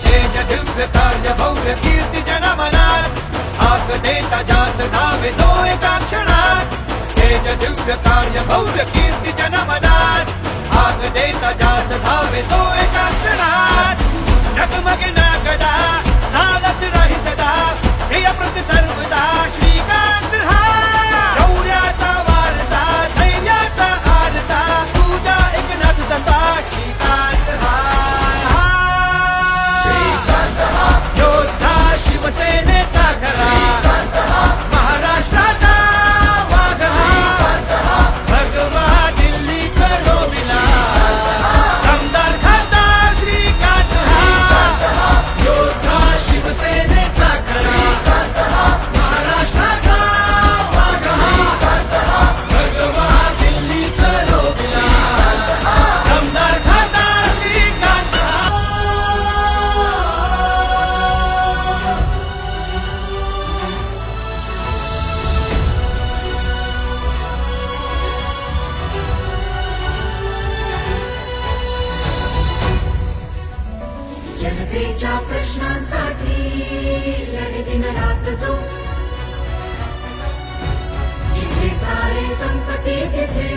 कार्य भव्य कीर्ती जनमनात हाक देता जास धावे तो एका क्षणात तेज दिव्य कार्य भव्य कीर्ती जनमनात हाक देता जास धावे तो एका क्षणात जगमगे ना गदा चालत राही सदा हे प्रति सर्वदा श्रीकांत हा शौर्याचा वारसा धैर्याचा आरसा तुझा एकनाथ तसा श्रीकांत हा शिवसेनेचा खरा महाराष्ट्राचा वाघ हा भगवा दिल्ली करोबिला आमदार खासदार श्रीकांत हा योद्धा शिवसेनेचा खरा महाराष्ट्राचा वाघ हा भगवा दिल्ली करोबिला आमदार खासदार श्रीकांत जनतेच्या प्रश्नांसाठी लढे दिन रात जो जिथे सारे संपत्ती तिथे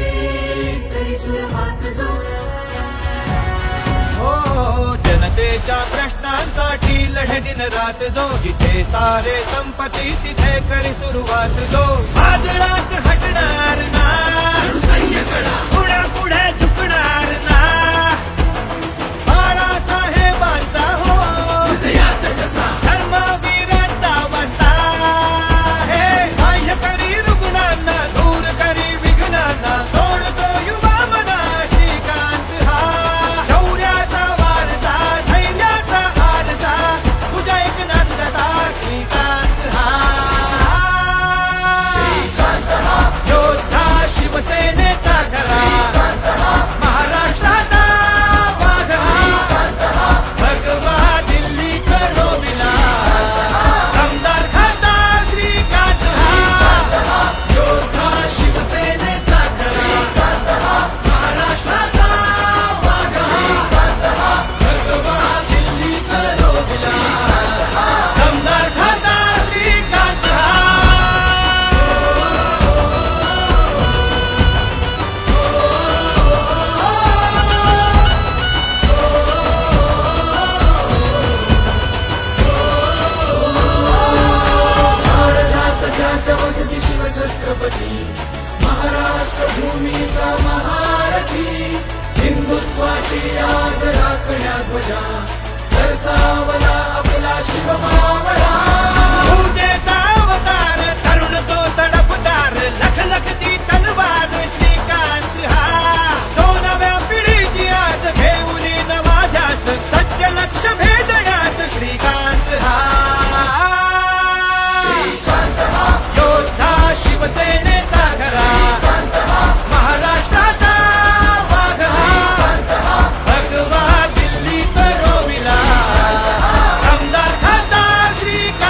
तरी सुरवात जो हो जनतेच्या प्रश्नांसाठी लढे दिन रात जो जिथे सारे संपत्ती तिथे करी सुरुवात जो वादळात हटणार ना पुढे पुढे झुकणार ना बाळासाहेबांचा हो धर्मवीरांचा वसा हे बाह्य करी रुग्णांना दूर करी विघ्नांना सोडतो युवा मना श्रीकांत हा शौर्याचा वारसा धैर्याचा आरसा तुझ्या एकनाथ तसा श्रीकांत हा योद्धा शिवसेनेचा खरा महाराष्ट्राचा वाघ हा भगवा दिल्ली करोबिला आमदार खासदार श्रीकांत हा योद्धा शिवसेनेचा खरा महाराष्ट्राचा वाघ हा भगवा दिल्ली करोबिला आमदार खासदार श्रीकांत हा ज्याच्या वसती शिवछत्रपती महाराष्ट्र भूमीचा महारथी हिंदुत्वाची आज राखण्या ध्वजा सरसावला आपला शिवमावळा पूजेचा अवतार तरुण तो तडफदार लख लख ती तलवार श्रीकांत हा जो नव्या पिढीची आस घेऊन नवा ध्यास सच्च लक्ष भेदण्यास श्रीकांत हा योद्धा शिवसेनेचा खरा महाराष्ट्राचा वाघ हा भगवा दिल्ली करोबिला आमदार खासदार श्रीकांत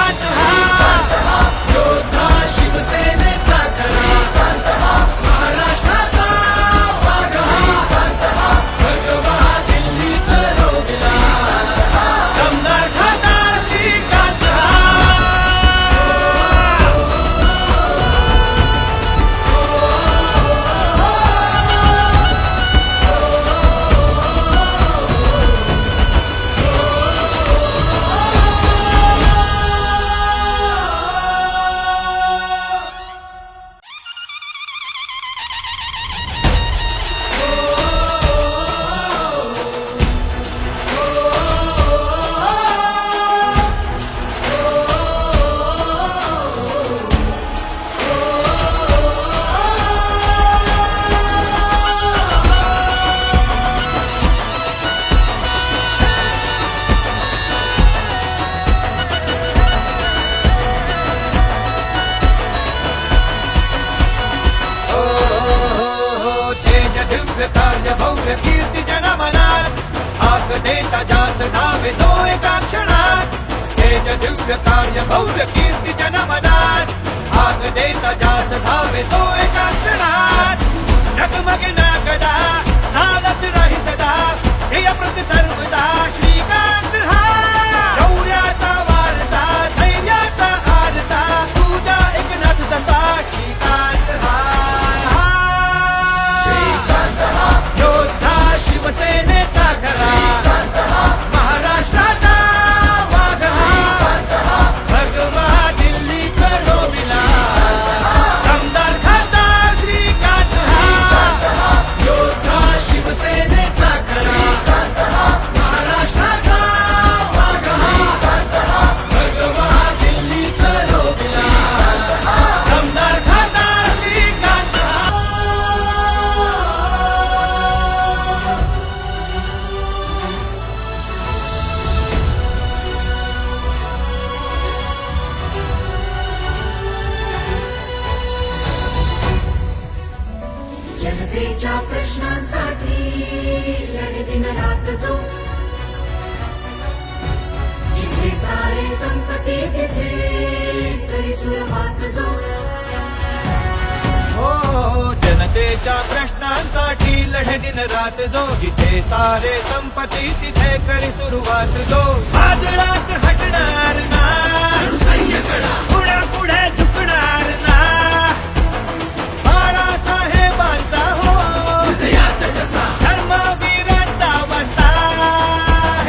हाक देता जास धावे जो एका क्षणात तेज दिव्य कार्य भव्य कीर्ती जनमनात हाक देता जास धावे जो एका क्षणात डगमगे ना गदा चालत राही सदा ध्येय प्रति सर्वदा श्रीकांत हा शौर्याचा वारसा धैर्याचा आरसा तुझा एकनाथ दसा श्रीकांत हा योद्धा शिवसेनेचा खरा महाराष्ट्राचा वाघ हा भगवा दिल्ली करोबिला दमदार खासदार श्रीकांत हा योद्धा शिवसेनेचा खरा महाराष्ट्राचा वाघ हा भगवा दिल्ली करोबिला दमदार खासदार श्रीकांत जनतेच्या प्रश्नांसाठी लढे दिन रात जो जिथे सारे संपत्ती तिथे तरी सुरुवात जो हो जनतेच्या प्रश्नांसाठी लढे दिन रात जो जिथे सारे संपत्ती तिथे करी सुरुवात जो वादळात हटणार ना पुढे पुढे झुकणार ना बाळासाहेबांचा हो धर्मवीरांचा वसा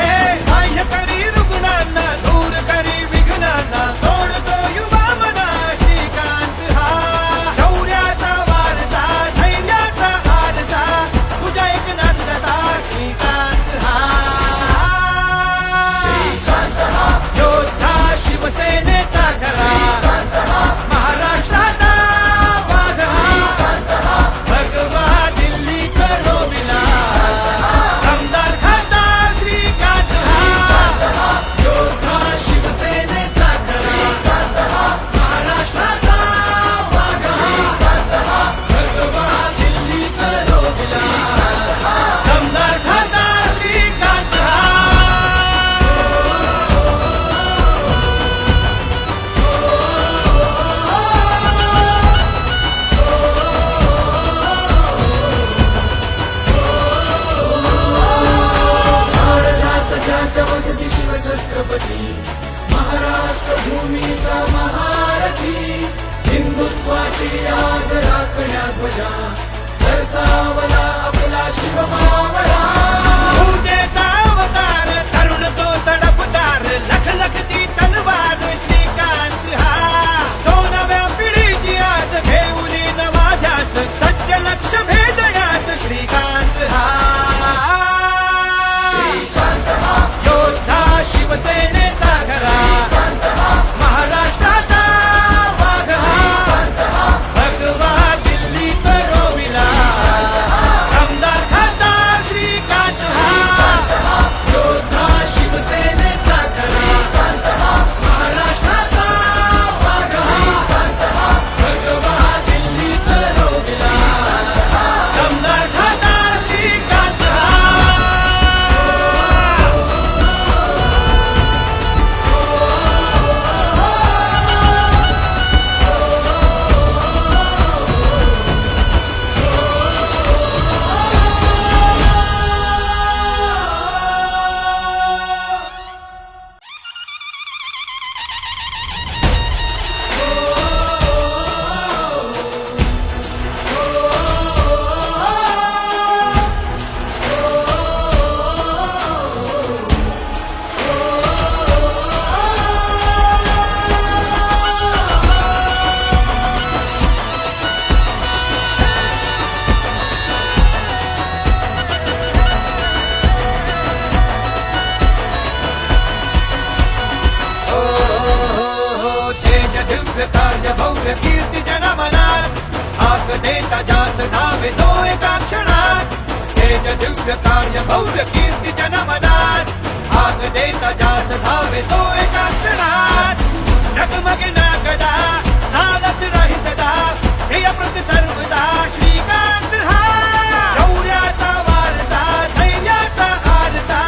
हे बाह्य करी रुग्णांना दूर करी विघ्नांना सोडतो युवा मना श्रीकांत हा शौर्याचा वारसा धैर्याचा आरसा तुझ्या एकनाथ दसा श्रीकांत हा योद्धा शिवसेनेचा खरा महाराष्ट्राचा वाघ हा भगवा दिल्ली करोबिला दमदार खासदार श्रीकांत हा योद्धा शिवसेनेचा खरा महाराष्ट्राचा वाघ हा भगवा दिल्ली करोबिला दमदार खासदार श्रीकांत हा जात ज्याच्या वसती शिवछत्रपती महाराष्ट्र भूमीचा महारथी हिंदुत्वाची आज राखण्या ध्वजा सरसावला आपला शिवमावळा पूजेचा अवतार तरुण तो तडफदार लखलखती तलवार श्रीकांत हा तो नव्या पिढीची आस घेऊन नवा ध्यास सज्ज लक्ष भेदण्यास श्रीकांत हा योद्धा शिवसेनेचा खरा महाराष्ट्राचा वाघ हा भगवा दिल्ली करोबिला दमदार खासदार श्रीकांत हा योद्धा शिवसेनेचा खरा महाराष्ट्राचा वाघ हा भगवा दिल्ली करोबिला दमदार खासदार श्रीकांत हा तेज दिव्य कार्य भव्य कीर्ती जनमनात हाक देता जास धावे जो एका क्षणात तेज दिव्य कार्य भव्य कीर्ती जनमनात हाक देता जास धावे जो एका क्षणात डगमगे ना गदा चालत राही सदा ध्येय प्रति सर्वदा श्रीकांत हा शौर्याचा वारसा धैर्याचा आरसा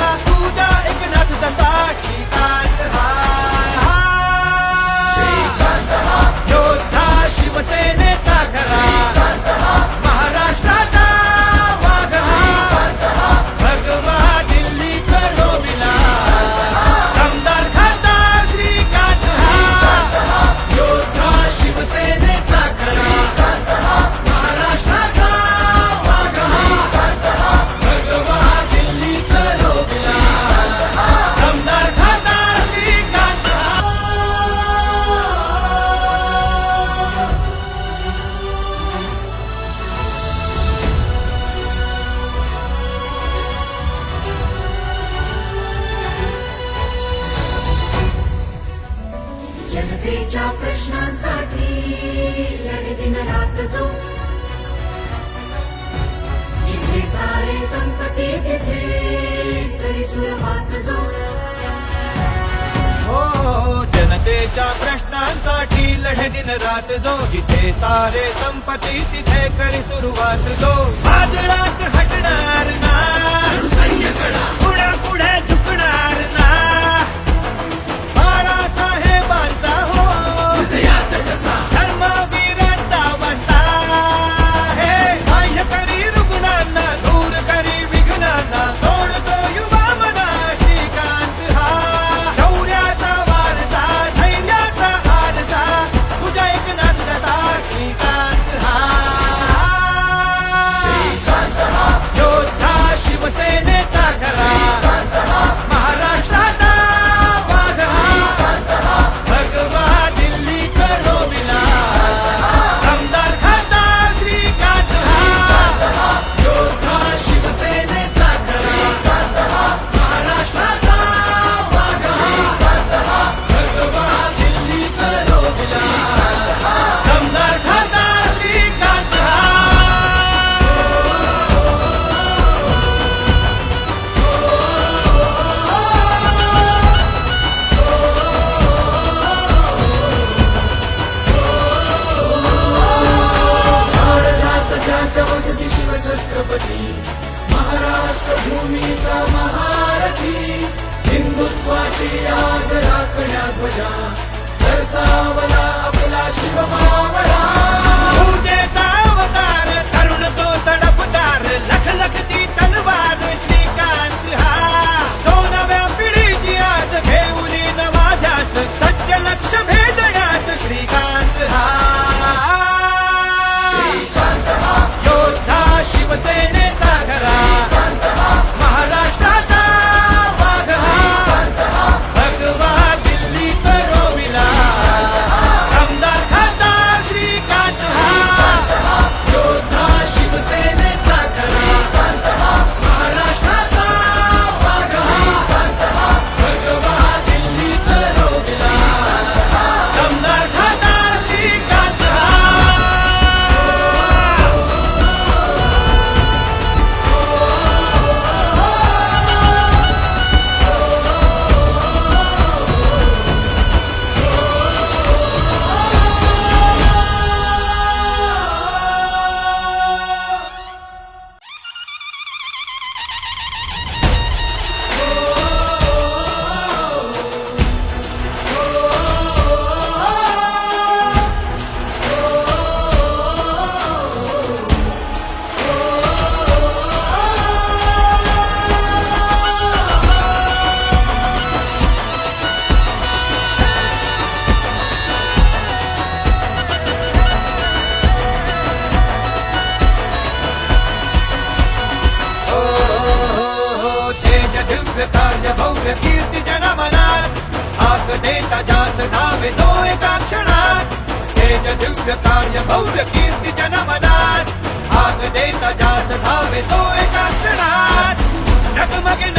जनतेच्या प्रश्नांसाठी लढे दिन रात जो, जिथे सारे संपत्ती तिथे तरी सुरवात जो. हो जनतेच्या प्रश्नांसाठी लढे दिन रात जो, जिथे सारे संपत्ती तिथे करी सुरुवात जो. वादळात हटणार ना, पुढे पुढे झुकणार ना, बाळासाहेबांचा हो धर्मवीरांचा वसा. हे सहाय्य करी रुग्णांना, दूर करी विघ्नांना, सोडतो युवा मना श्रीकांत हा. शौर्याचा वारसा, धैर्याचा आरसा, तुझ्या एकनाथ जसा श्रीकांत हा. योद्धा शिवसेनेचा खरा, महाराष्ट्राचा वाघ हा. भगवा दिल्ली करोबिला, आमदार खासदार श्रीकांत हा. योद्धा शिवसेनेचा खरा, महाराष्ट्राचा वाघ हा. भगवा दिल्ली करोबिला, आमदार खासदार श्रीकांत हा. झाड जात ज्याच्या वसती शिवछत्रपती, महाराष्ट्र भूमीचा महारथी. हिंदुत्वाची आज राखण्या ध्वजा, सरसावला आपला शिवमावळा. पूजेचा अवतार, तरुण तो तडफदार, लखलखती तलवार श्रीकांत हा. तो नव्या पिढीची आस घेऊन नवा ध्यास, सच्च लक्ष भेदण्यास श्रीकांत हा. योद्धा शिवसेनेचा खरा, महाराष्ट्राचा वाघ हा. भगवा दिल्ली करोबिला, आमदार खासदार श्रीकांत हा. योद्धा शिवसेनेचा खरा, महाराष्ट्राचा वाघ हा. भगवा दिल्ली करोबिला, आमदार खासदार श्रीकांत हा. तेज दिव्य कार्य भव्य कीर्ती जनमनात, हाक देता जास धावे जो एका क्षणात. तेज दिव्य कार्य भव्य कीर्ती जनमनात, हाक देता जास धावे जो एका क्षणात. डगमगे